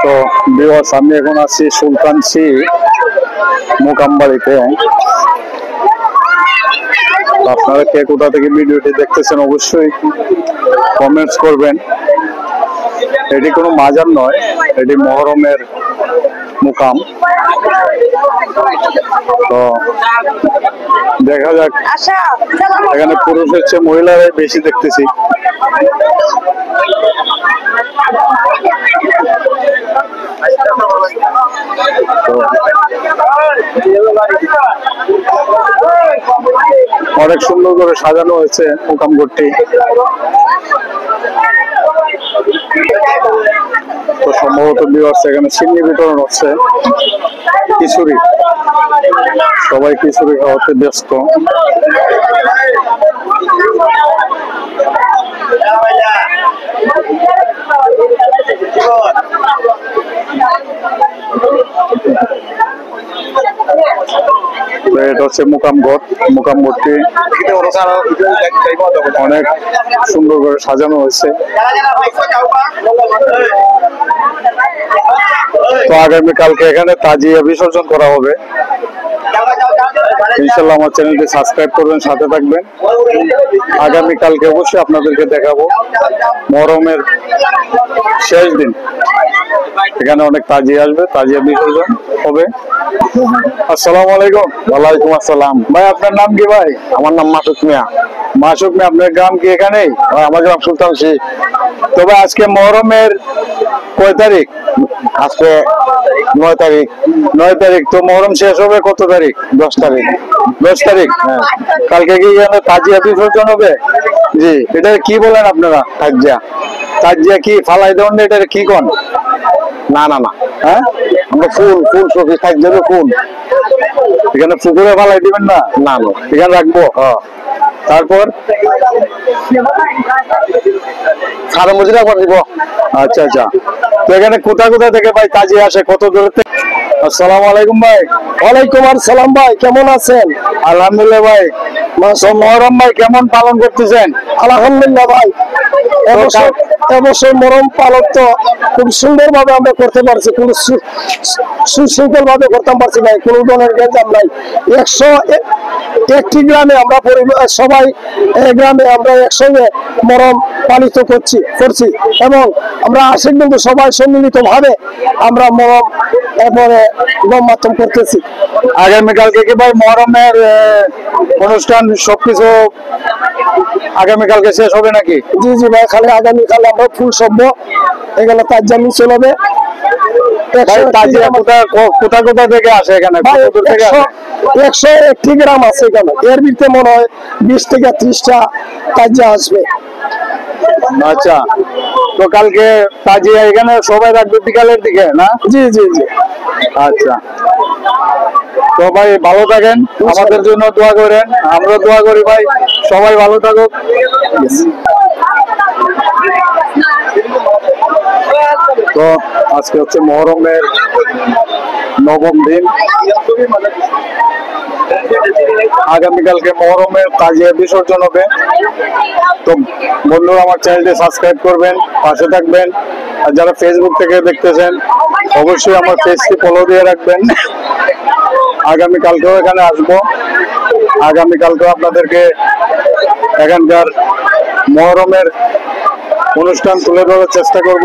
তো ভিউয়ার্স, আমি এখন আছি সুলতানছি মোকামবাড়িতে। আপনারা কে কোথা থেকে ভিডিওটি দেখতেছেন অবশ্যই কমেন্টস করবেন। এটি কোনো মাজার নয়, এটি মহরমের মুকাম। তো দেখা যাক, এখানে পুরুষের চেয়ে মহিলারাই বেশি দেখতেছি। অনেক সুন্দর করে সাজানো হয়েছে মুকাম ঘরটি। তো সম্ভবত ভিউয়ার্স, এখানে সিন্নি বিতরণ হচ্ছে, খিচুড়ি। সবাই খিচুড়ি খাওয়াতে ব্যস্ত। এটা হচ্ছে মুকাম ঘর। মুকাম ঘরটি অনেক সুন্দর করে সাজানো হয়েছে। তো আগামীকালকে এখানে তাজিয়া বিসর্জন করা হবে। ইনশাল্লাহ আমার চ্যানেলটি সাবস্ক্রাইব করবেন, সাথে থাকবেন। আগামীকালকে অবশ্যই আপনাদেরকে দেখাবো। মহরমের শেষ দিন এখানে অনেক তাজিয়া আসবে, তাজিয়া বিসর্জন হবে। আসসালামু আলাইকুম। ওয়ালাইকুম আসসালাম। ভাই, আপনার নাম কি ভাই? আমার নাম মাসুক মিয়া। মাসুক মিয়া, আপনার গ্রাম কি এখানেই? আমার গ্রাম সুলতানছি। তবে আজকে মহরমের কয় তারিখ? আজকে 9 তারিখ। 9 তারিখ। তো মহরম শেষ হবে কত তারিখ? 10 তারিখ। 10 তারিখ। হ্যাঁ। কালকে কি এখানে তাজিয়া বিসর্জন হবে? জি। এটা কি বলেন আপনারা? তাজিয়া। তাজিয়া কি ফালাই দেন? এটা কি কোন? না না না, হ্যাঁ, আমরা ফুল সবজি তাজিয়া ফুল। এখানে পুকুরে ফালাই দিবেন না? না না, এখানে রাখবো। তারপর সারা মজুরি একবার দিব। আচ্ছা আচ্ছা। তো এখানে কোথা কোথা থেকে ভাই তাজিয়া আসে, কত দূর থেকে? আসসালামু আলাইকুম ভাই। ওয়ালাইকুম আসসালাম ভাই, কেমন আছেন? আলহামদুলিল্লাহ ভাই। তো মহরম ভাই কেমন পালন করতেছেন? আলহামদুলিল্লাহ ভাই, এবছর মহরম পালন তো খুব সুন্দর ভাবে আমরা করতে পারছি, খুব সুশৃঙ্খল ভাবে করতে পারছি ভাই, কোনো ধরনের গ্যাঞ্জাম নাই। 101টি গ্রামে আমরা সবাই গ্রামে আমরা একসঙ্গে মহরম পালিত করছি এবং আমরা আশিক কিন্তু সবাই সম্মিলিত ভাবে আমরা মহরম এরপরে গণমাধ্যম করতেছি। আগামীকালকে কি ভাই মহরমের অনুষ্ঠান সবকিছু আগামীকালকে শেষ হবে নাকি? জি জি ভাই, খালি আগামীকাল আমরা ফুল সভ্য এগুলো তার জানি চলবে। কোথা কোথা থেকে আসে এখানে? 101টি গ্রাম আছে এখানে, এর ভিতরে মনে হয় 20 থেকে 30টা তাজিয়া আসবে। আচ্ছা, তো কালকে তাজিয়া এখানে সবাই রাখবে বিকালের দিকে না? জি জি জি। আচ্ছা, তো ভাই ভালো থাকেন, আমাদের জন্য দোয়া করেন, আমরা দোয়া করি ভাই, সবাই ভালো থাকুক। তো আজকে হচ্ছে মহরমের 9ম দিন। আগামীকালকে মহরমের তাজিয়া বিসর্জন হবে। তো বন্ধুরা, আমার চ্যানেলটি সাবস্ক্রাইব করবেন, পাশে থাকবেন। আর যারা ফেসবুক থেকে দেখতেছেন অবশ্যই আমার পেজটি ফলো দিয়ে রাখবেন। আগামীকালকেও এখানে আসবো। আগামীকালকেও আপনাদেরকে এখানকার মহরমের অনুষ্ঠান তুলে ধরার চেষ্টা করব।